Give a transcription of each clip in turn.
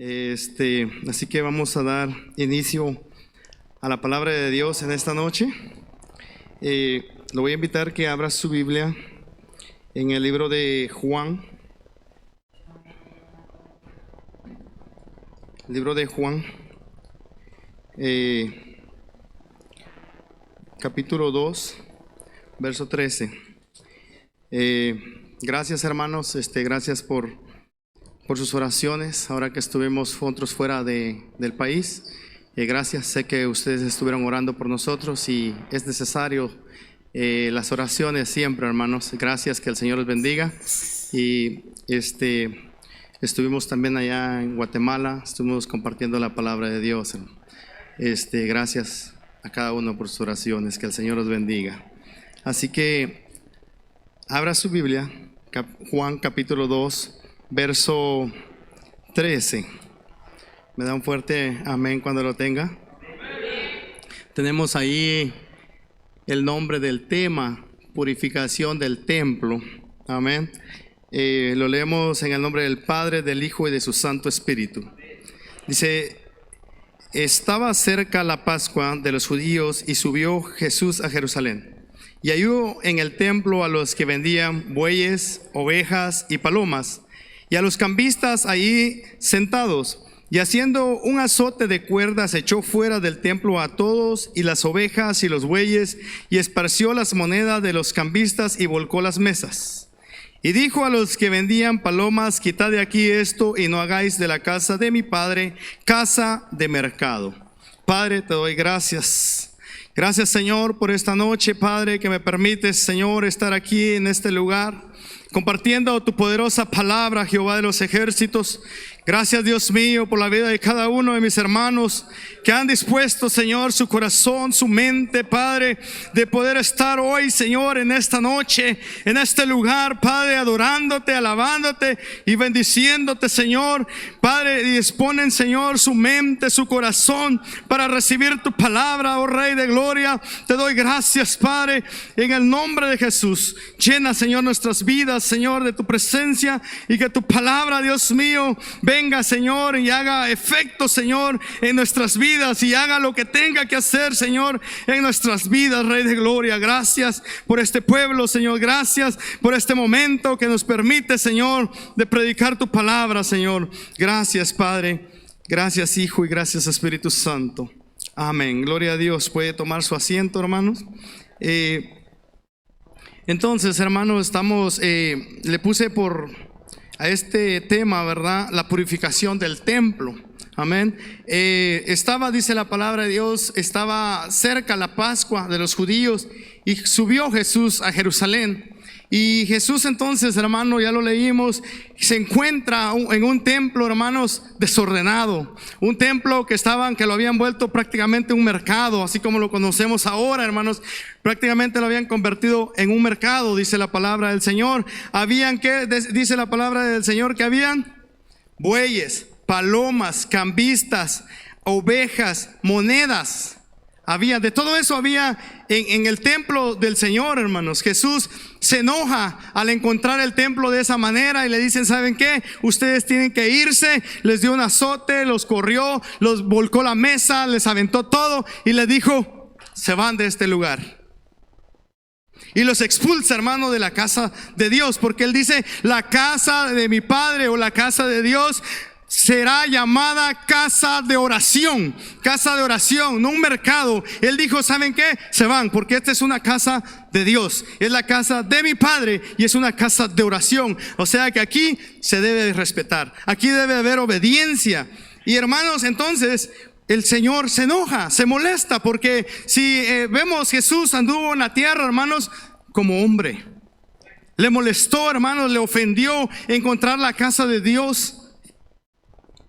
Así que vamos a dar inicio a la palabra de Dios en esta noche. Lo voy a invitar que abra su Biblia en el libro de Juan. Libro de Juan, capítulo 2, verso 13. Gracias, hermanos, gracias por sus oraciones ahora que estuvimos otros fuera del país. Gracias, sé que ustedes estuvieron orando por nosotros y es necesario las oraciones siempre, hermanos. Gracias, que el Señor los bendiga. Y estuvimos también allá en Guatemala, estuvimos compartiendo la palabra de Dios. Gracias a cada uno por sus oraciones, que el Señor los bendiga. Así que abra su Biblia, Juan capítulo 2, verso 13. Me da un fuerte amén cuando lo tenga. Amén. Tenemos ahí el nombre del tema: purificación del templo. Amén. Lo leemos en el nombre del Padre, del Hijo y de su Santo Espíritu. Dice: estaba cerca la Pascua de los judíos y subió Jesús a Jerusalén. Y halló en el templo a los que vendían bueyes, ovejas y palomas, y a los cambistas allí sentados. Y haciendo un azote de cuerdas, echó fuera del templo a todos y las ovejas y los bueyes, y esparció las monedas de los cambistas y volcó las mesas. Y dijo a los que vendían palomas: quitad de aquí esto y no hagáis de la casa de mi Padre casa de mercado. Padre, te doy gracias. Gracias, Señor, por esta noche, Padre, que me permites, Señor, estar aquí en este lugar compartiendo tu poderosa palabra, Jehová de los ejércitos. Gracias, Dios mío, por la vida de cada uno de mis hermanos que han dispuesto, Señor, su corazón, su mente, Padre, de poder estar hoy, Señor, en esta noche, en este lugar, Padre, adorándote, alabándote y bendiciéndote, Señor, Padre, y disponen, Señor, su mente, su corazón para recibir tu palabra, oh Rey de gloria. Te doy gracias, Padre, en el nombre de Jesús. Llena, Señor, nuestras vidas, Señor, de tu presencia, y que tu palabra, Dios mío, venga, Señor, y haga efecto, Señor, en nuestras vidas, y haga lo que tenga que hacer, Señor, en nuestras vidas, Rey de gloria. Gracias por este pueblo, Señor. Gracias por este momento que nos permite, Señor, de predicar tu palabra, Señor. Gracias, Padre. Gracias, Hijo, y gracias, Espíritu Santo. Amén. Gloria a Dios. Puede tomar su asiento, hermanos. Entonces, hermanos, estamos, le puse a este tema, ¿verdad?, la purificación del templo. Amén. Dice la palabra de Dios, estaba cerca la Pascua de los judíos y subió Jesús a Jerusalén. Y Jesús entonces, hermano, ya lo leímos, se encuentra en un templo, hermanos, desordenado. Un templo que lo habían vuelto prácticamente un mercado, así como lo conocemos ahora, hermanos. Prácticamente lo habían convertido en un mercado, dice la palabra del Señor. Dice la palabra del Señor que habían bueyes, palomas, cambistas, ovejas, monedas. De todo eso había en el templo del Señor, hermanos. Jesús se enoja al encontrar el templo de esa manera y le dicen: ¿saben qué? Ustedes tienen que irse. Les dio un azote, los corrió, los volcó la mesa, les aventó todo y les dijo: se van de este lugar. Y los expulsa, hermano, de la casa de Dios, porque él dice: la casa de mi Padre, o la casa de Dios, será llamada casa de oración, no un mercado. Él dijo: ¿saben qué? Se van, porque esta es una casa de Dios, es la casa de mi Padre y es una casa de oración. O sea que aquí se debe de respetar, aquí debe haber obediencia. Y hermanos, entonces el Señor se enoja, se molesta, porque si vemos, Jesús anduvo en la tierra, hermanos, como hombre. Le molestó, hermanos, le ofendió encontrar la casa de Dios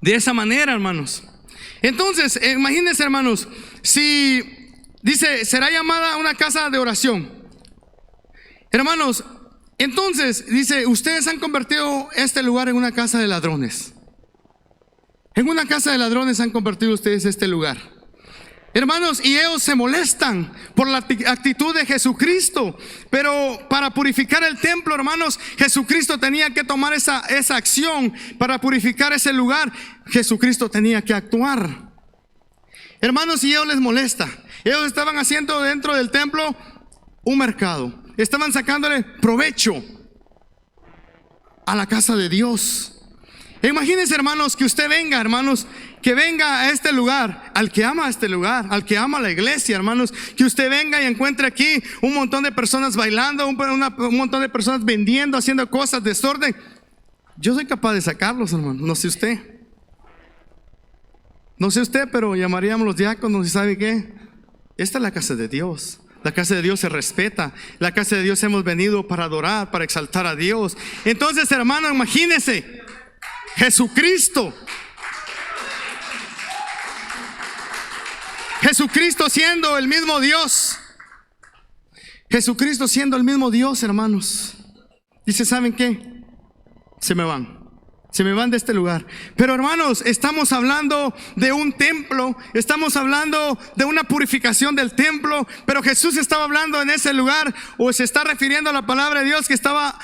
de esa manera, hermanos. Entonces, imagínense, hermanos, si dice: será llamada una casa de oración. Hermanos, entonces dice: ustedes han convertido este lugar en una casa de ladrones. En una casa de ladrones han convertido ustedes este lugar. Hermanos, y ellos se molestan por la actitud de Jesucristo. Pero para purificar el templo, hermanos, Jesucristo tenía que tomar esa acción. Para purificar ese lugar, Jesucristo tenía que actuar. Hermanos, y ellos les molesta. Ellos estaban haciendo dentro del templo un mercado. Estaban sacándole provecho a la casa de Dios. Imagínense, hermanos, que usted venga, hermanos, que venga a este lugar, al que ama este lugar, al que ama la iglesia, hermanos, que usted venga y encuentre aquí un montón de personas bailando, un montón de personas vendiendo, haciendo cosas, desorden. Yo soy capaz de sacarlos, hermanos, no sé usted. No sé usted, pero llamaríamos a los diáconos y ¿sabe qué? Esta es la casa de Dios. La casa de Dios se respeta. La casa de Dios hemos venido para adorar, para exaltar a Dios. Entonces, hermano, imagínese Jesucristo siendo el mismo Dios. Jesucristo siendo el mismo Dios, hermanos. Dice, ¿saben qué? Se me van de este lugar. Pero hermanos, estamos hablando de un templo, estamos hablando de una purificación del templo. Pero Jesús estaba hablando en ese lugar, o se está refiriendo a la palabra de Dios, que estaba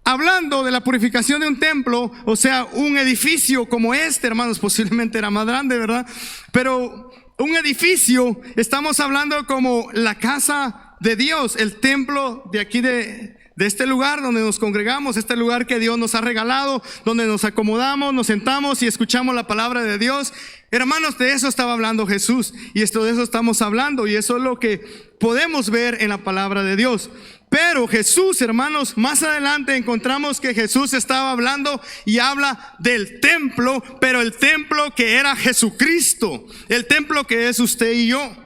hablando de la purificación de un templo. O sea, un edificio como este, hermanos, posiblemente era más grande, ¿verdad? Pero un edificio, estamos hablando como la casa de Dios, el templo de aquí de este lugar donde nos congregamos, este lugar que Dios nos ha regalado, donde nos acomodamos, nos sentamos y escuchamos la palabra de Dios. Hermanos, de eso estaba hablando Jesús, y de eso estamos hablando, y eso es lo que podemos ver en la palabra de Dios. Pero Jesús, hermanos, más adelante encontramos que Jesús estaba hablando y habla del templo, pero el templo que era Jesucristo, el templo que es usted y yo.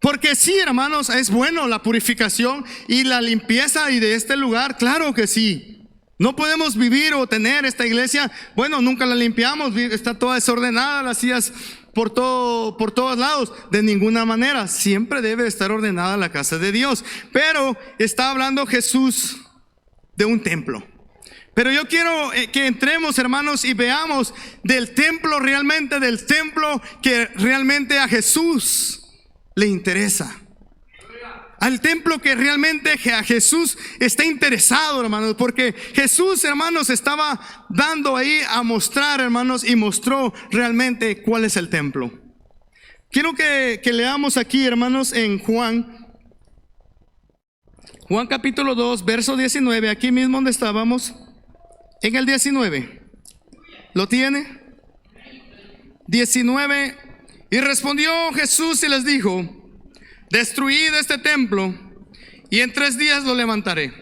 Porque sí, hermanos, es bueno la purificación y la limpieza y de este lugar, claro que sí. No podemos vivir o tener esta iglesia, bueno, nunca la limpiamos, está toda desordenada, las sillas por todos lados. De ninguna manera, siempre debe estar ordenada la casa de Dios. Pero está hablando Jesús de un templo. Pero yo quiero que entremos, hermanos, y veamos del templo realmente, del templo que realmente a Jesús le interesa. Al templo que realmente a Jesús está interesado, hermanos. Porque Jesús, hermanos, estaba dando ahí a mostrar, hermanos, y mostró realmente cuál es el templo. Quiero que leamos aquí, hermanos, en Juan capítulo 2, verso 19. Aquí mismo donde estábamos, en el 19. ¿Lo tiene? 19. Y respondió Jesús y les dijo: destruid este templo y en 3 días lo levantaré.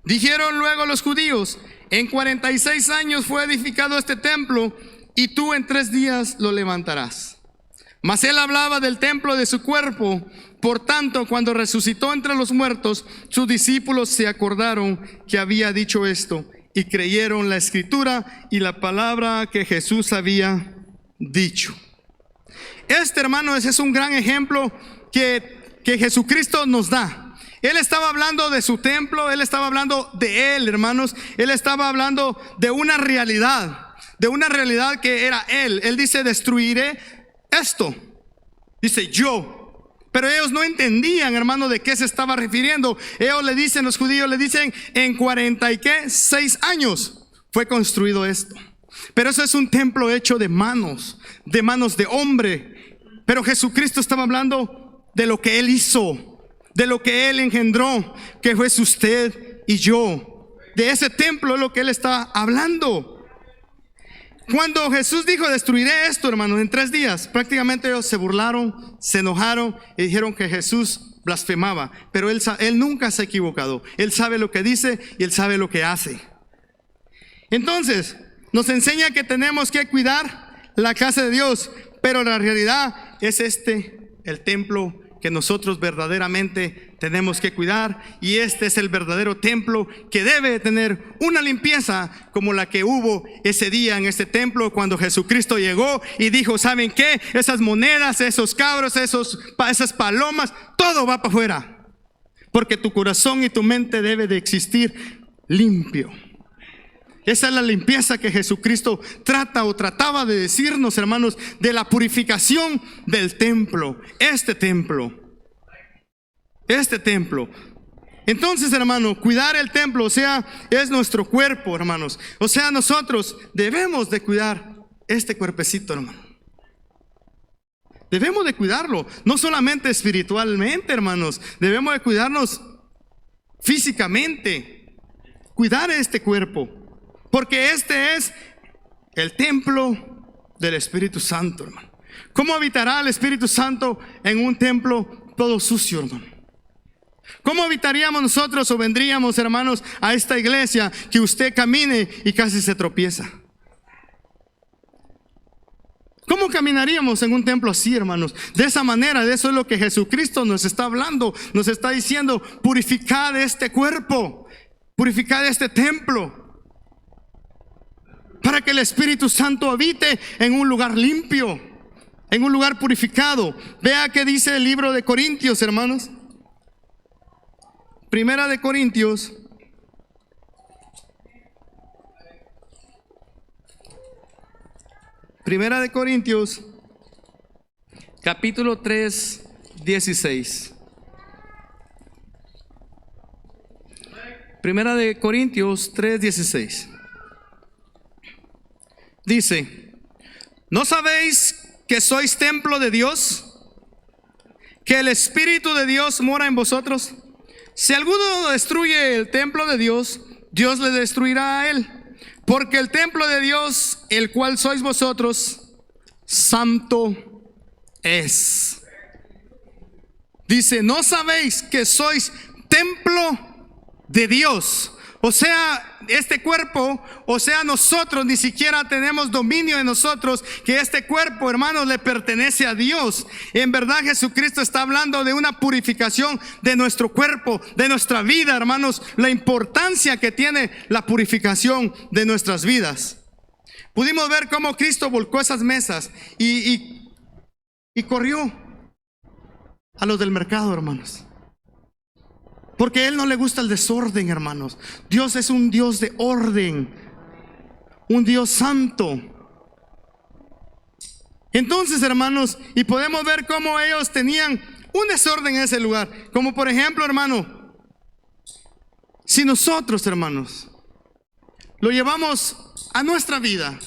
Dijeron luego los judíos: en 46 años fue edificado este templo, y tú en 3 días lo levantarás. Mas él hablaba del templo de su cuerpo. Por tanto, cuando resucitó entre los muertos, sus discípulos se acordaron que había dicho esto, y creyeron la escritura y la palabra que Jesús había dicho. Este, hermano, ese es un gran ejemplo que Jesucristo nos da. Él estaba hablando de su templo, él estaba hablando de él, hermanos. Él estaba hablando de una realidad que era él. Él dice: destruiré esto. Dice yo. Pero ellos no entendían, hermano, de qué se estaba refiriendo. Ellos le dicen, los judíos le dicen: en 46 años fue construido esto. Pero eso es un templo hecho de manos de hombre. Pero Jesucristo estaba hablando de lo que él hizo, de lo que él engendró, que fue usted y yo. De ese templo es lo que él está hablando. Cuando Jesús dijo: destruiré esto, hermanos, en 3 días, prácticamente ellos se burlaron, se enojaron y dijeron que Jesús blasfemaba. Pero él nunca se ha equivocado. Él sabe lo que dice y él sabe lo que hace. Entonces nos enseña que tenemos que cuidar la casa de Dios. Pero la realidad es el templo que nosotros verdaderamente tenemos que cuidar. Y este es el verdadero templo que debe tener una limpieza como la que hubo ese día en este templo, cuando Jesucristo llegó y dijo: ¿saben qué? Esas monedas, esos cabros, esas palomas, todo va para afuera. Porque tu corazón y tu mente debe de existir limpio. Esa es la limpieza que Jesucristo trata o trataba de decirnos, hermanos, de la purificación del templo. Este templo. Entonces, hermano, cuidar el templo, o sea, es nuestro cuerpo, hermanos. O sea, nosotros debemos de cuidar este cuerpecito, hermano. Debemos de cuidarlo, no solamente espiritualmente, hermanos. Debemos de cuidarnos físicamente. Cuidar este cuerpo. Porque este es el templo del Espíritu Santo, hermano. ¿Cómo habitará el Espíritu Santo en un templo todo sucio, hermano? ¿Cómo habitaríamos nosotros o vendríamos, hermanos, a esta iglesia que usted camine y casi se tropieza? ¿Cómo caminaríamos en un templo así, hermanos? De esa manera, de eso es lo que Jesucristo nos está hablando, nos está diciendo: purificad este cuerpo, purificad este templo, para que el Espíritu Santo habite en un lugar limpio, en un lugar purificado. Vea qué dice el libro de Corintios, hermanos. Primera de Corintios, capítulo 3, 16. Primera de Corintios 3, 16. Dice: ¿no sabéis que sois templo de Dios, que el Espíritu de Dios mora en vosotros? Si alguno destruye el templo de Dios, Dios le destruirá a él. Porque el templo de Dios, el cual sois vosotros, santo es. Dice: ¿no sabéis que sois templo de Dios? O sea, este cuerpo, o sea, nosotros ni siquiera tenemos dominio en nosotros, que este cuerpo, hermanos, le pertenece a Dios. En verdad, Jesucristo está hablando de una purificación de nuestro cuerpo, de nuestra vida, hermanos, la importancia que tiene la purificación de nuestras vidas. Pudimos ver cómo Cristo volcó esas mesas y corrió a los del mercado, hermanos. Porque a Él no le gusta el desorden, hermanos. Dios es un Dios de orden, un Dios santo. Entonces, hermanos, y podemos ver cómo ellos tenían un desorden en ese lugar. Como por ejemplo, hermano, si nosotros, hermanos, lo llevamos a nuestra vida.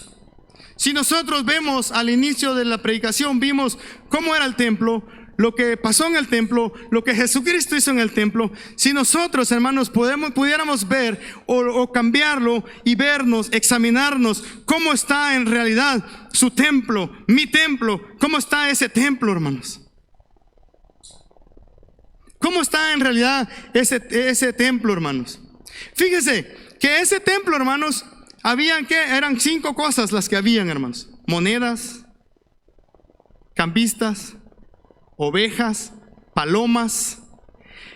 Si nosotros vemos al inicio de la predicación, vimos cómo era el templo, lo que pasó en el templo, lo que Jesucristo hizo en el templo. Si nosotros, hermanos, pudiéramos ver o cambiarlo y vernos, examinarnos cómo está en realidad su templo, mi templo, cómo está ese templo, hermanos. ¿Cómo está en realidad ese templo, hermanos? Fíjese que ese templo, hermanos, eran 5 cosas las que habían, hermanos: monedas, cambistas, ovejas, palomas.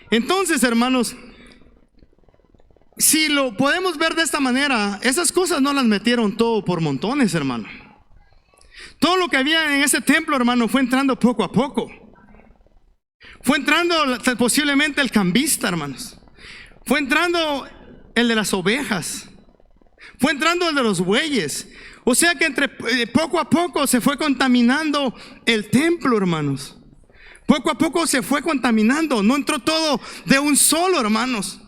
Entonces, hermanos, si lo podemos ver de esta manera, esas cosas no las metieron todo por montones, hermano. Todo lo que había en ese templo, hermano, fue entrando poco a poco. Fue entrando posiblemente el cambista, hermanos. Fue entrando el de las ovejas. Fue entrando el de los bueyes. O sea que poco a poco se fue contaminando el templo, hermanos. Poco a poco se fue contaminando. No entró todo de un solo, hermanos.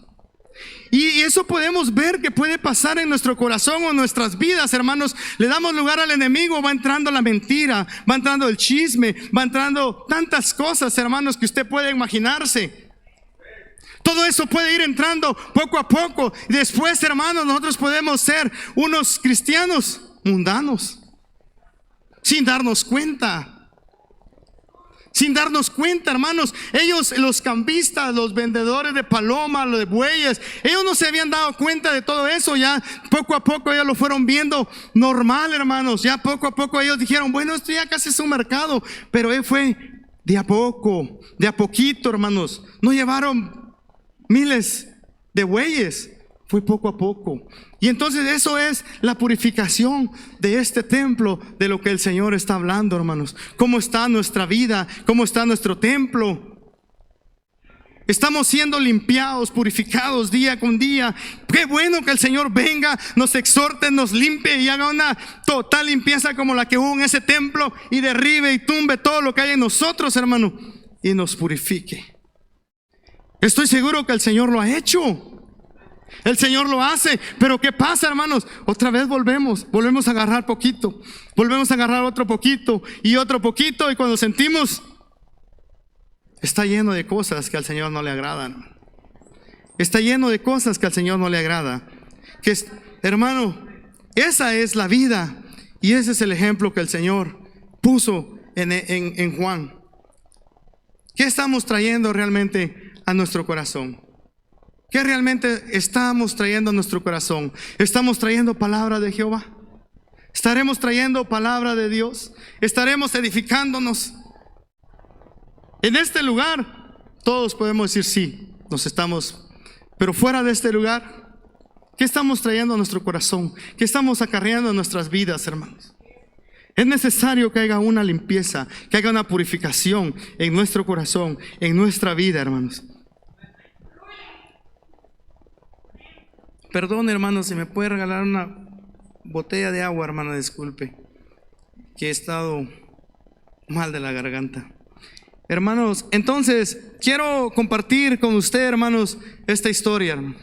Y eso podemos ver que puede pasar en nuestro corazón o en nuestras vidas, hermanos. Le damos lugar al enemigo, va entrando la mentira, va entrando el chisme, va entrando tantas cosas, hermanos, que usted puede imaginarse. Todo eso puede ir entrando poco a poco. Y después, hermanos, nosotros podemos ser unos cristianos mundanos, sin darnos cuenta. Sin darnos cuenta, hermanos. Ellos, los cambistas, los vendedores de palomas, los de bueyes, ellos no se habían dado cuenta de todo eso. Ya poco a poco ellos lo fueron viendo normal, hermanos. Ya poco a poco ellos dijeron: bueno, esto ya casi es un mercado. Pero él fue de a poco, de a poquito, hermanos. No llevaron miles de bueyes, fue poco a poco. Y entonces eso es la purificación de este templo, de lo que el Señor está hablando, hermanos. ¿Cómo está nuestra vida? ¿Cómo está nuestro templo? Estamos siendo limpiados, purificados día con día. Qué bueno que el Señor venga, nos exhorte, nos limpie y haga una total limpieza como la que hubo en ese templo, y derribe y tumbe todo lo que hay en nosotros, hermano, y nos purifique. Estoy seguro que el Señor lo ha hecho. El Señor lo hace, pero ¿qué pasa, hermanos? Otra vez volvemos a agarrar poquito, volvemos a agarrar otro poquito, y cuando sentimos, está lleno de cosas que al Señor no le agradan. Está lleno de cosas que al Señor no le agrada. Hermano, esa es la vida, y ese es el ejemplo que el Señor puso en Juan. ¿Qué estamos trayendo realmente a nuestro corazón? ¿Qué realmente estamos trayendo a nuestro corazón? ¿Estamos trayendo palabra de Jehová? ¿Estaremos trayendo palabra de Dios? ¿Estaremos edificándonos? En este lugar todos podemos decir sí, nos estamos, pero fuera de este lugar, ¿qué estamos trayendo a nuestro corazón? ¿Qué estamos acarreando en nuestras vidas, hermanos? Es necesario que haya una limpieza, que haya una purificación en nuestro corazón, en nuestra vida, hermanos. Perdón, hermano, si me puede regalar una botella de agua, hermano, disculpe, que he estado mal de la garganta. Hermanos, entonces quiero compartir con usted, hermanos, esta historia, hermano.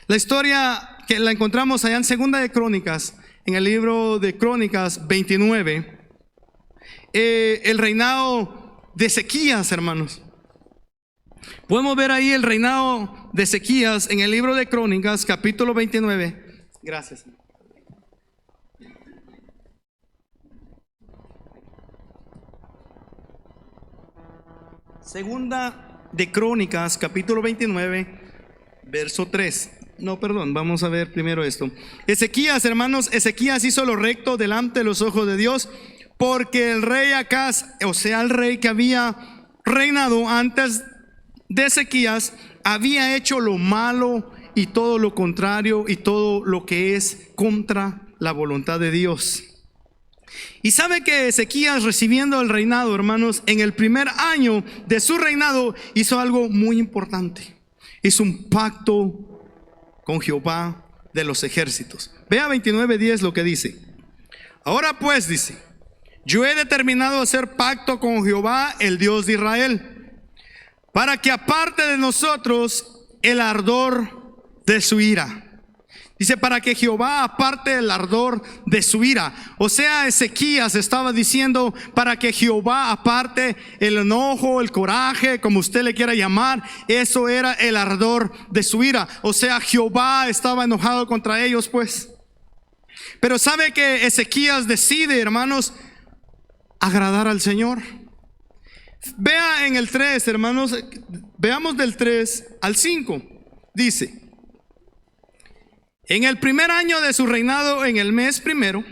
La historia que la encontramos allá en Segunda de Crónicas, en el libro de Crónicas 29, el reinado de Ezequías, hermanos. Podemos ver ahí el reinado de Ezequías en el libro de Crónicas, capítulo 29. Gracias. Segunda de Crónicas, capítulo 29, verso 3. No, perdón, vamos a ver primero esto. Ezequías, hermanos, Ezequías hizo lo recto delante de los ojos de Dios, porque el rey Acaz, o sea, el rey que había reinado antes de Ezequías, había hecho lo malo y todo lo contrario y todo lo que es contra la voluntad de Dios. Y sabe que Ezequías, recibiendo el reinado, hermanos, en el primer año de su reinado, hizo algo muy importante. Hizo un pacto con Jehová de los ejércitos. Vea 29:10 lo que dice. Ahora pues, dice, yo he determinado hacer pacto con Jehová, el Dios de Israel, para que aparte de nosotros el ardor de su ira. Dice, para que Jehová aparte el ardor de su ira. O sea, Ezequías estaba diciendo, para que Jehová aparte el enojo, el coraje, como usted le quiera llamar. Eso era el ardor de su ira. O sea, Jehová estaba enojado contra ellos, pues. Pero sabe que Ezequías decide, hermanos, agradar al Señor. Vea en el 3, hermanos, veamos del 3 al 5. Dice, en el primer año de su reinado, en el mes primero,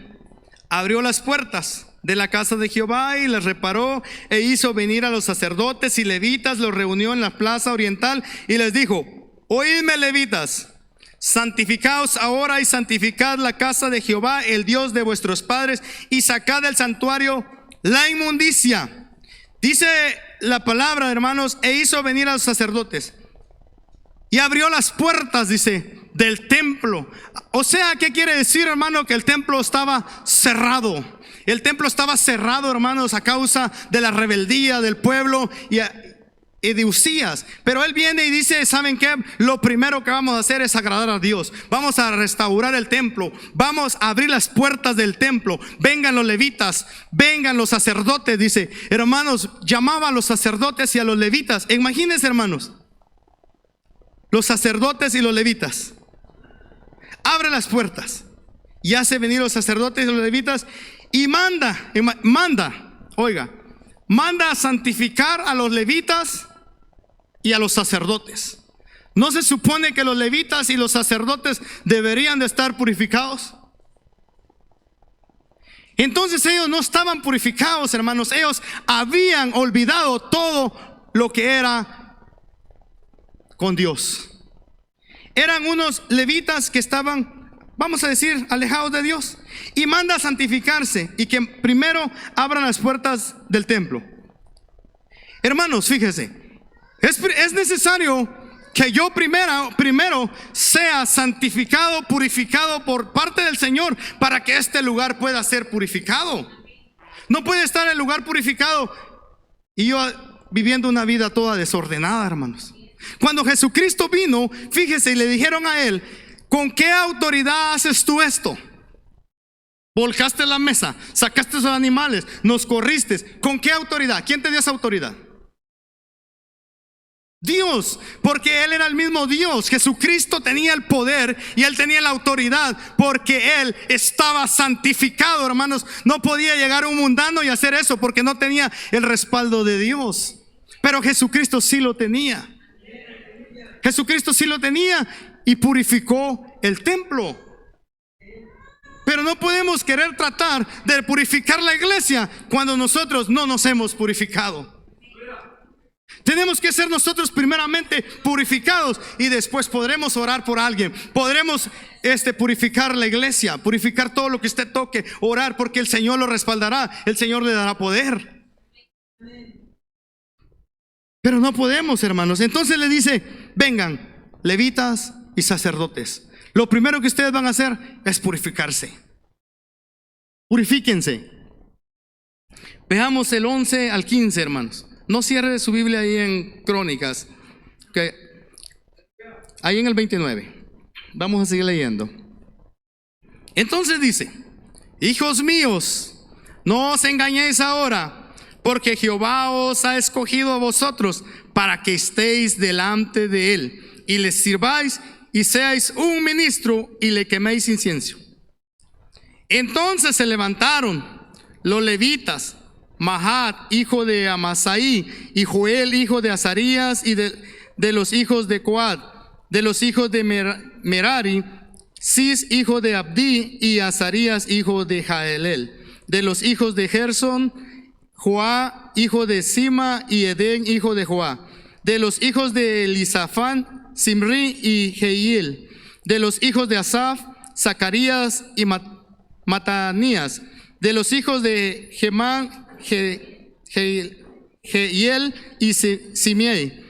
abrió las puertas de la casa de Jehová y las reparó, e hizo venir a los sacerdotes y levitas, los reunió en la plaza oriental y les dijo, oídme, levitas, santificaos ahora y santificad la casa de Jehová, el Dios de vuestros padres, y sacad del santuario la inmundicia. Dice la palabra, hermanos, e hizo venir a los sacerdotes y abrió las puertas, dice, del templo. O sea, ¿qué quiere decir, hermano? Que el templo estaba cerrado. El templo estaba cerrado, hermanos, a causa de la rebeldía del pueblo y de Usías. Pero él viene y dice, ¿saben qué? Lo primero que vamos a hacer es agradar a Dios. Vamos a restaurar el templo. Vamos a abrir las puertas del templo. Vengan los levitas, vengan los sacerdotes, dice. Hermanos, llamaba a los sacerdotes y a los levitas. Imagínense, hermanos, los sacerdotes y los levitas. Abre las puertas y hace venir los sacerdotes y los levitas y manda a santificar a los levitas y a los sacerdotes. ¿No se supone que los levitas y los sacerdotes deberían de estar purificados? Entonces ellos no estaban purificados, hermanos. Ellos habían olvidado todo lo que era con Dios. Eran unos levitas que estaban, vamos a decir, alejados de Dios. Y manda a santificarse y que primero abran las puertas del templo. Hermanos, fíjese, Es necesario que yo primero sea santificado, purificado por parte del Señor para que este lugar pueda ser purificado. No puede estar el lugar purificado y yo viviendo una vida toda desordenada, hermanos. Cuando Jesucristo vino, fíjese, y le dijeron a él: ¿con qué autoridad haces tú esto? Volcaste la mesa, sacaste a los animales, nos corriste. ¿Con qué autoridad? ¿Quién te dio esa autoridad? Dios, porque Él era el mismo Dios. Jesucristo tenía el poder y Él tenía la autoridad porque Él estaba santificado, hermanos. No podía llegar un mundano y hacer eso porque no tenía el respaldo de Dios. Pero Jesucristo sí lo tenía. Jesucristo sí lo tenía y purificó el templo. Pero no podemos querer tratar de purificar la iglesia cuando nosotros no nos hemos purificado. Tenemos que ser nosotros primeramente purificados y después podremos orar por alguien. Podremos purificar la iglesia, purificar todo lo que usted toque, orar porque el Señor lo respaldará, el Señor le dará poder. Pero no podemos, hermanos. Entonces le dice: vengan, levitas y sacerdotes. Lo primero que ustedes van a hacer es purificarse. Purifíquense. Veamos el 11 al 15, hermanos. No cierre su Biblia ahí en Crónicas, que ahí en el 29. Vamos a seguir leyendo. Entonces dice: hijos míos, no os engañéis ahora, porque Jehová os ha escogido a vosotros para que estéis delante de él y les sirváis y seáis un ministro y le queméis incienso. Entonces se levantaron los levitas, Mahat, hijo de Amasai, y Joel, hijo de Azarías, y de los hijos de Coat, de los hijos de Merari, Cis, hijo de Abdi, y Azarías, hijo de Jaelel, de los hijos de Gersón, Joá, hijo de Sima, y Edén, hijo de Joá, de los hijos de Elisafán, Simri y Jehiel, de los hijos de Asaf, Zacarías y Matanías, de los hijos de Gemán, Jehiel y Simei,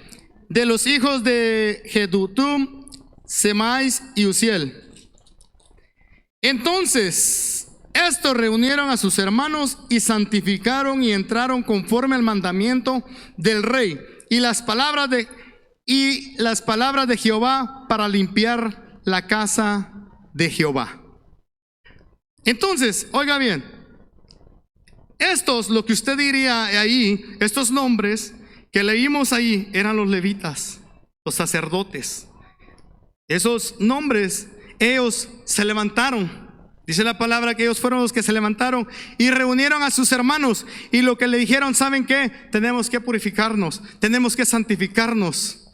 de los hijos de Jedutum, Semais y Uziel. Entonces estos reunieron a sus hermanos y santificaron y entraron conforme al mandamiento del rey y las palabras de Jehová para limpiar la casa de Jehová. Entonces, oiga bien, estos, lo que usted diría ahí, estos nombres que leímos ahí eran los levitas, los sacerdotes. Esos nombres, ellos se levantaron. Dice la palabra que ellos fueron los que se levantaron y reunieron a sus hermanos. Y lo que le dijeron: ¿saben qué? Tenemos que purificarnos, tenemos que santificarnos.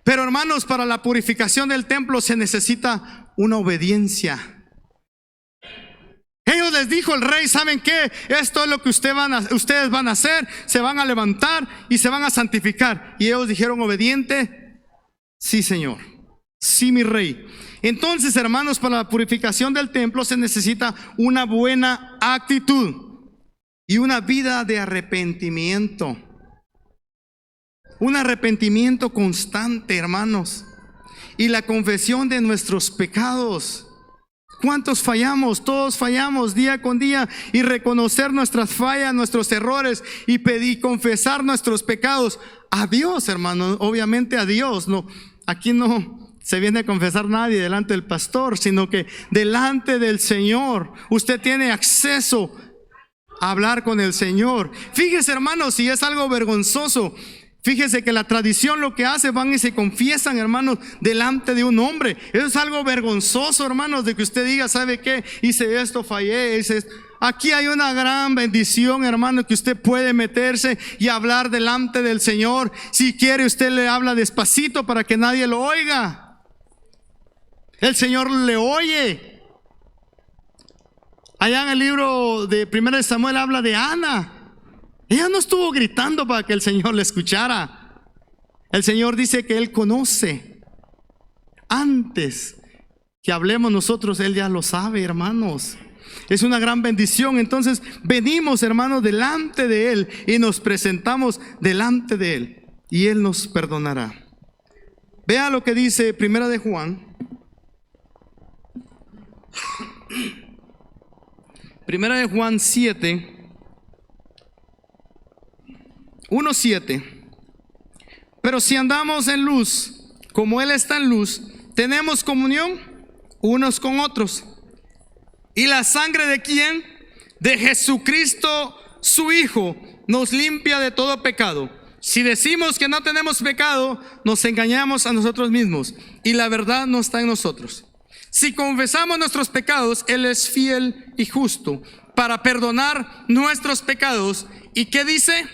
Pero hermanos, para la purificación del templo se necesita una obediencia. Ellos les dijo el rey: ¿saben qué? Esto es lo que ustedes van a hacer. Se van a levantar y se van a santificar. Y ellos dijeron: obediente, sí, Señor, sí, mi rey. Entonces, hermanos, para la purificación del templo se necesita una buena actitud y una vida de arrepentimiento. Un arrepentimiento constante, hermanos, y la confesión de nuestros pecados. ¿Cuántos fallamos? Todos fallamos día con día, y reconocer nuestras fallas, nuestros errores y confesar nuestros pecados a Dios, hermano. Obviamente a Dios. No, aquí no se viene a confesar nadie delante del pastor, sino que delante del Señor usted tiene acceso a hablar con el Señor. Fíjese, hermanos, si es algo vergonzoso. Fíjese que la tradición lo que hace, van y se confiesan, hermanos, delante de un hombre. Eso es algo vergonzoso, hermanos, de que usted diga: ¿sabe qué? Hice esto, fallé, hice esto. Aquí hay una gran bendición, hermano, que usted puede meterse y hablar delante del Señor. Si quiere, usted le habla despacito para que nadie lo oiga. El Señor le oye. Allá en el libro de 1 Samuel habla de Ana. Ella no estuvo gritando para que el Señor le escuchara. El Señor dice que Él conoce. Antes que hablemos nosotros, Él ya lo sabe, hermanos. Es una gran bendición. Entonces venimos, hermanos, delante de Él y nos presentamos delante de Él. y Él nos perdonará. Vea lo que dice Primera de Juan. Primera de Juan 7, 1:7. Pero si andamos en luz, como Él está en luz, tenemos comunión unos con otros. ¿Y la sangre de quién? De Jesucristo, su Hijo, nos limpia de todo pecado. Si decimos que no tenemos pecado, nos engañamos a nosotros mismos y la verdad no está en nosotros. Si confesamos nuestros pecados, Él es fiel y justo para perdonar nuestros pecados. ¿Y qué dice?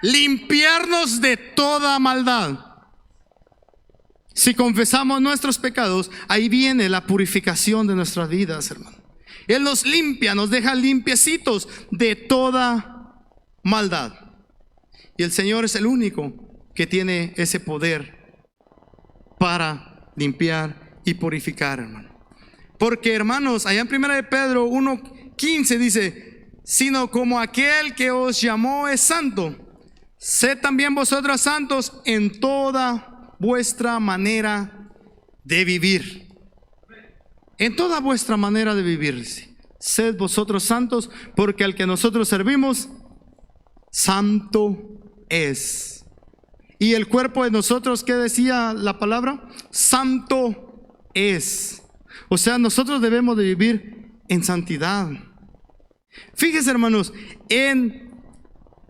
Limpiarnos de toda maldad. Si confesamos nuestros pecados, ahí viene la purificación de nuestras vidas, hermano. Él nos limpia, nos deja limpiecitos de toda maldad. Y el Señor es el único que tiene ese poder para limpiar y purificar, hermano. Porque, hermanos, allá en 1 de Pedro 1:15 dice: sino como aquel que os llamó es santo, sed también vosotros santos en toda vuestra manera de vivir. En toda vuestra manera de vivir, sed vosotros santos, porque al que nosotros servimos, santo es. Y el cuerpo de nosotros, ¿qué decía la palabra? Santo es. O sea, nosotros debemos de vivir en santidad. Fíjense, hermanos, en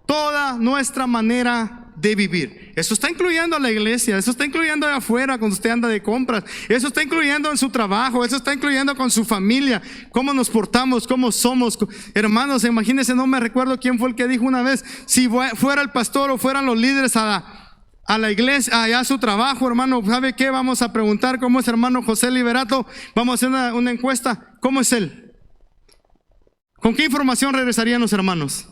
toda nuestra manera de vivir. Eso está incluyendo a la iglesia, eso está incluyendo de afuera cuando usted anda de compras, eso está incluyendo en su trabajo, eso está incluyendo con su familia, cómo nos portamos, cómo somos. Hermanos, imagínense, no me recuerdo quién fue el que dijo una vez, si fuera el pastor o fueran los líderes a la iglesia, allá a su trabajo, hermano, ¿sabe qué? Vamos a preguntar cómo es hermano José Liberato, vamos a hacer una encuesta, ¿cómo es él? ¿Con qué información regresarían los hermanos?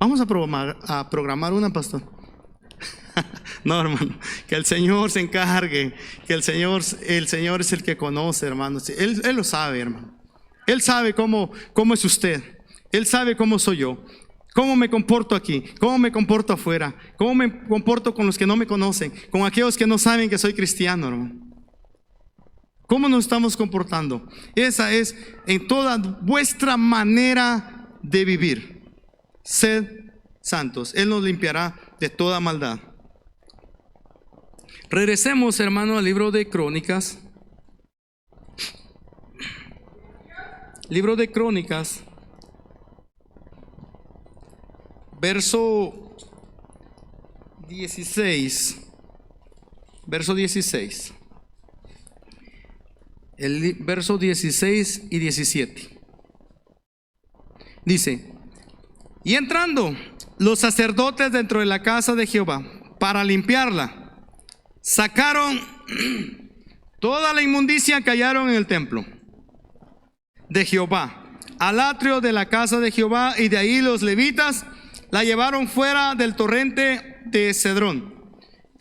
Vamos a programar una, pastor. No, hermano, que el Señor se encargue, que el Señor es el que conoce, hermano. Él lo sabe, hermano. Él sabe cómo es usted. Él sabe cómo soy yo. Cómo me comporto aquí, cómo me comporto afuera, cómo me comporto con los que no me conocen, con aquellos que no saben que soy cristiano, hermano. ¿Cómo nos estamos comportando? Esa es en toda vuestra manera de vivir. Sed santos, Él nos limpiará de toda maldad. Regresemos, hermano, al libro de Crónicas. Libro de Crónicas, verso 16. Verso 16. El verso 16 y 17. Dice: y entrando los sacerdotes dentro de la casa de Jehová para limpiarla, sacaron toda la inmundicia que hallaron en el templo de Jehová, al atrio de la casa de Jehová, y de ahí los levitas la llevaron fuera del torrente de Cedrón.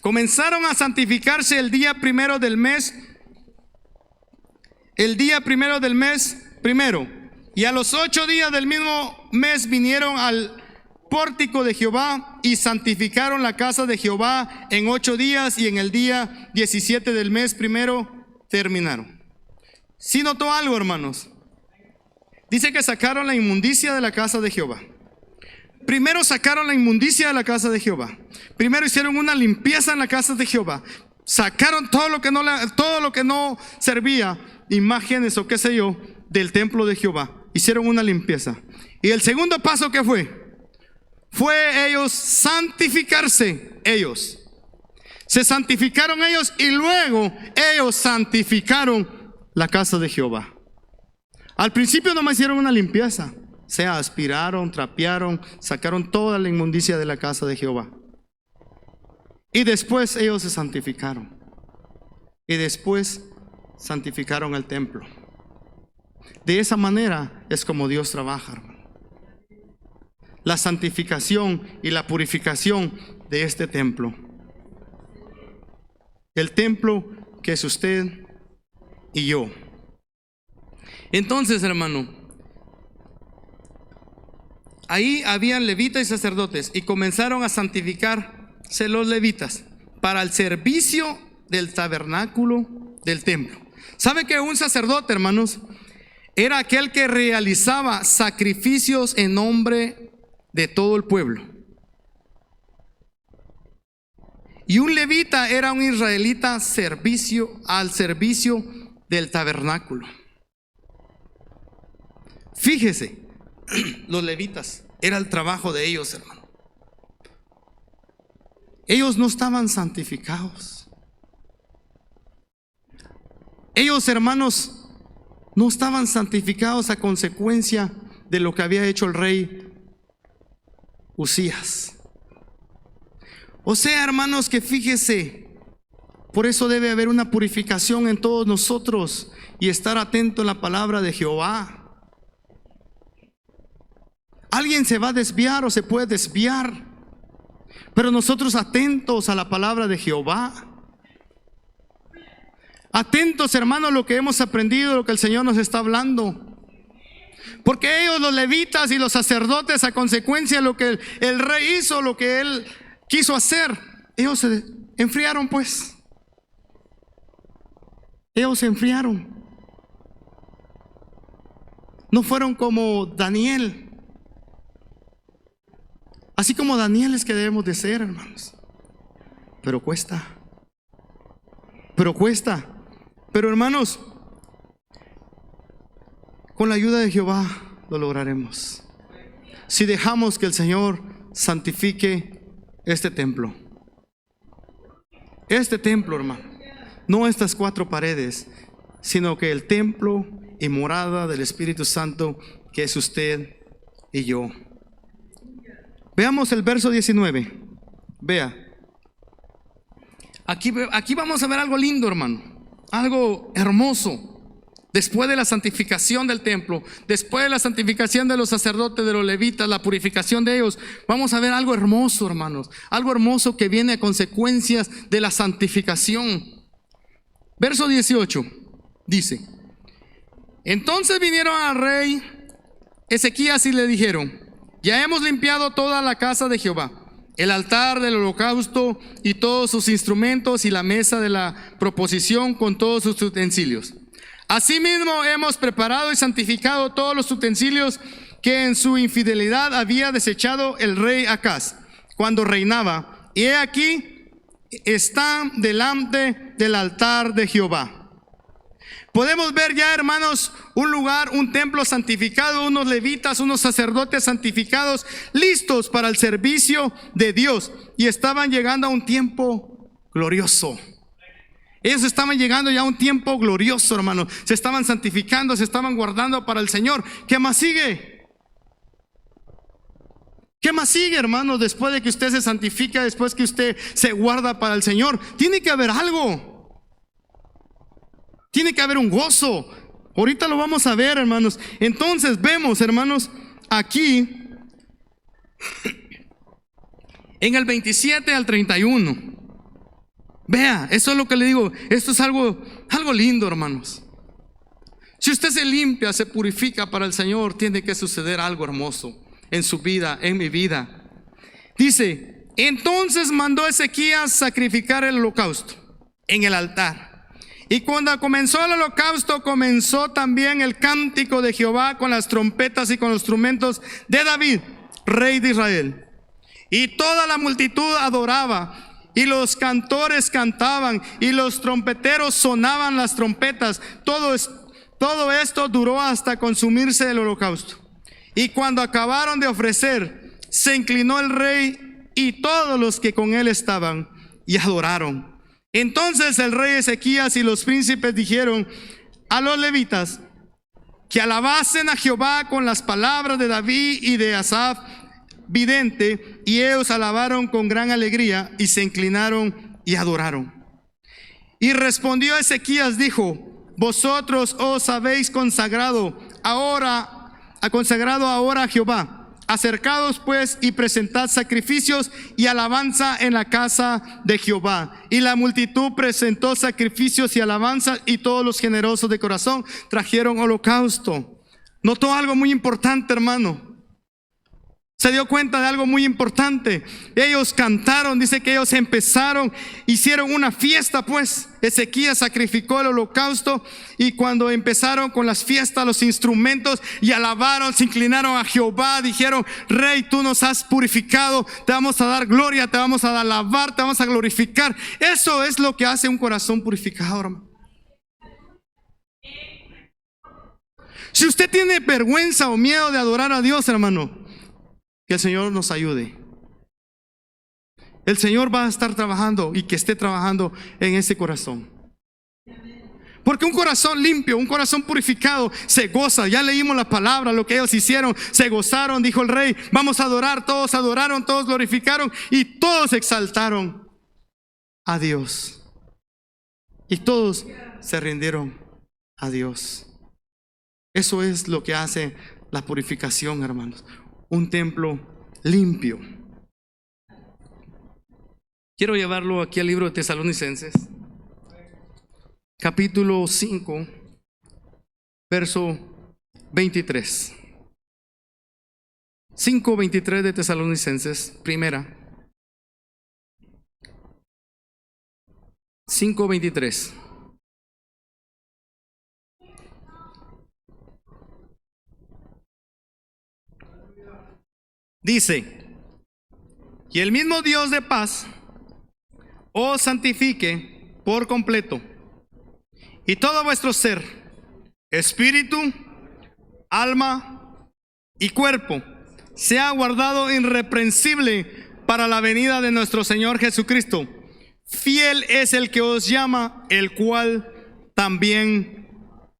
Comenzaron a santificarse el día primero del mes primero. Y a los 8 días del mismo mes vinieron al pórtico de Jehová y santificaron la casa de Jehová en 8 días, y en el día 17 del mes primero terminaron. ¿Sí notó algo, hermanos? Dice que sacaron la inmundicia de la casa de Jehová. Primero sacaron la inmundicia de la casa de Jehová. Primero hicieron una limpieza en la casa de Jehová. Sacaron todo lo que no servía, imágenes o qué sé yo, del templo de Jehová. Hicieron una limpieza. Y el segundo paso, ¿qué fue? Fue ellos santificarse. Ellos se santificaron ellos, y luego ellos santificaron la casa de Jehová. Al principio no me hicieron una limpieza. Se aspiraron, trapearon, sacaron toda la inmundicia de la casa de Jehová. Y después ellos se santificaron. Y después santificaron el templo. De esa manera es como Dios trabaja, hermano. La santificación y la purificación de este templo. El templo que es usted y yo. Entonces, hermano, ahí habían levitas y sacerdotes, y comenzaron a santificarse los levitas para el servicio del tabernáculo del templo. ¿Sabe que un sacerdote, hermanos, era aquel que realizaba sacrificios en nombre de todo el pueblo? Y un levita era un israelita al servicio del tabernáculo. Fíjese, los levitas, era el trabajo de ellos, hermano. Ellos no estaban santificados. Ellos, hermanos, no estaban santificados a consecuencia de lo que había hecho el rey Usías. O sea, hermanos, que fíjese, por eso debe haber una purificación en todos nosotros y estar atento a la palabra de Jehová. Alguien se va a desviar o se puede desviar, pero nosotros atentos a la palabra de Jehová. Atentos, hermanos, a lo que hemos aprendido, lo que el Señor nos está hablando. Porque ellos, los levitas y los sacerdotes, a consecuencia de lo que el rey hizo, lo que él quiso hacer, ellos se enfriaron, pues. Ellos se enfriaron. No fueron como Daniel. Así como Daniel es que debemos de ser, hermanos. Pero cuesta. Pero hermanos, con la ayuda de Jehová lo lograremos. Si dejamos que el Señor santifique este templo. Este templo, hermano. No estas 4 paredes, sino que el templo y morada del Espíritu Santo, que es usted y yo. Veamos el verso 19. Vea. Aquí vamos a ver algo lindo, hermano. Algo hermoso. Después de la santificación del templo, después de la santificación de los sacerdotes, de los levitas, la purificación de ellos, vamos a ver algo hermoso, hermanos. Algo hermoso que viene a consecuencias de la santificación. Verso 18 dice: entonces vinieron al rey Ezequías y le dijeron: ya hemos limpiado toda la casa de Jehová, el altar del holocausto y todos sus instrumentos y la mesa de la proposición con todos sus utensilios. Asimismo hemos preparado y santificado todos los utensilios que en su infidelidad había desechado el rey Acaz cuando reinaba, y he aquí están delante del altar de Jehová. Podemos ver ya, hermanos, un lugar, un templo santificado, unos levitas, unos sacerdotes santificados, listos para el servicio de Dios, y estaban llegando a un tiempo glorioso. Ellos estaban llegando ya a un tiempo glorioso, hermanos. Se estaban santificando, se estaban guardando para el Señor. ¿Qué más sigue? ¿Qué más sigue, hermanos? Después de que usted se santifica, después que usted se guarda para el Señor, tiene que haber algo. Tiene que haber un gozo. Ahorita lo vamos a ver, hermanos. Entonces vemos, hermanos, aquí en el 27 al 31. Vea, eso es lo que le digo. Esto es algo lindo, hermanos. Si usted se limpia, se purifica para el Señor, tiene que suceder algo hermoso en su vida, en mi vida. Dice: entonces mandó Ezequías sacrificar el holocausto en el altar. Y cuando comenzó el holocausto, comenzó también el cántico de Jehová con las trompetas y con los instrumentos de David, rey de Israel. Y toda la multitud adoraba, y los cantores cantaban, y los trompeteros sonaban las trompetas. Todo esto duró hasta consumirse el holocausto. Y cuando acabaron de ofrecer, se inclinó el rey y todos los que con él estaban, y adoraron. Entonces el rey Ezequías y los príncipes dijeron a los levitas que alabasen a Jehová con las palabras de David y de Asaf, vidente, y ellos alabaron con gran alegría y se inclinaron y adoraron. Y respondió Ezequías, dijo: vosotros os habéis consagrado ahora a Jehová. Acercaos pues y presentad sacrificios y alabanza en la casa de Jehová. Y la multitud presentó sacrificios y alabanza, y todos los generosos de corazón trajeron holocausto. Notó algo muy importante, hermano. Se dio cuenta de algo muy importante. Ellos cantaron, dice que ellos empezaron, hicieron una fiesta, pues. Ezequías sacrificó el holocausto, y cuando empezaron con las fiestas, los instrumentos, y alabaron, se inclinaron a Jehová, dijeron: Rey, tú nos has purificado, te vamos a dar gloria, te vamos a alabar, te vamos a glorificar. Eso es lo que hace un corazón purificado, hermano. Si usted tiene vergüenza o miedo de adorar a Dios, hermano, que el Señor nos ayude. El Señor va a estar trabajando, y que esté trabajando en ese corazón. Porque un corazón limpio, un corazón purificado se goza. Ya leímos la palabra, lo que ellos hicieron, se gozaron, dijo el rey: vamos a adorar. Todos adoraron, todos glorificaron, y todos exaltaron a Dios. Y todos se rindieron a Dios. Eso es lo que hace la purificación, hermanos. Un templo limpio. Quiero llevarlo aquí al libro de Tesalonicenses, capítulo 5, verso 23. 5:23 de Tesalonicenses, primera. 5:23. Dice: y el mismo Dios de paz os santifique por completo, y todo vuestro ser, espíritu, alma y cuerpo, sea guardado irreprensible para la venida de nuestro Señor Jesucristo. Fiel es el que os llama, el cual también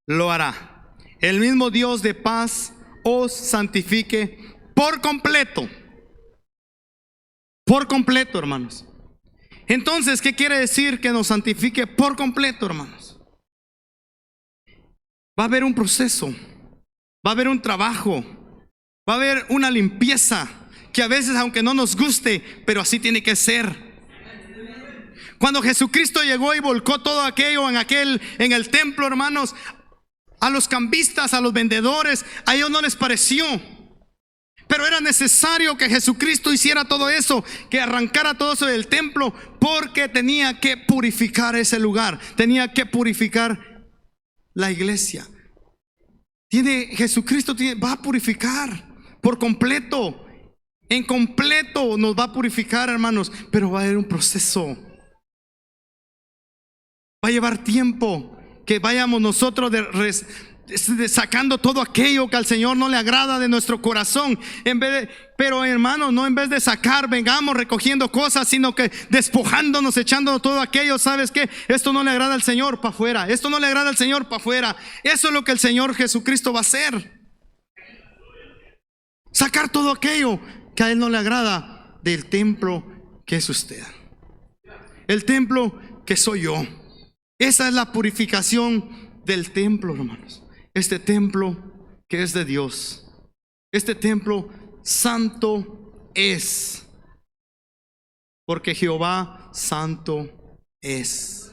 lo hará. El mismo Dios de paz os santifique por completo. Por completo, hermanos. Entonces, ¿qué quiere decir que nos santifique por completo, hermanos? Va a haber un proceso, va a haber un trabajo, va a haber una limpieza que a veces, aunque no nos guste, pero así tiene que ser. Cuando Jesucristo llegó y volcó todo aquello en el templo, hermanos, a los cambistas, a los vendedores, a ellos no les pareció. Pero era necesario que Jesucristo hiciera todo eso, que arrancara todo eso del templo, porque tenía que purificar ese lugar, tenía que purificar la iglesia. Jesucristo va a purificar por completo, en completo nos va a purificar, hermanos, pero va a haber un proceso. Va a llevar tiempo que vayamos nosotros sacando todo aquello que al Señor no le agrada de nuestro corazón. Pero hermanos, no en vez de sacar, vengamos recogiendo cosas, sino que despojándonos, echando todo aquello. ¿Sabes qué? Esto no le agrada al Señor, para afuera. Esto no le agrada al Señor, para afuera. Eso es lo que el Señor Jesucristo va a hacer. Sacar todo aquello que a Él no le agrada del templo que es usted, el templo que soy yo. Esa es la purificación del templo, hermanos. Este templo que es de Dios, este templo santo es, porque Jehová santo es.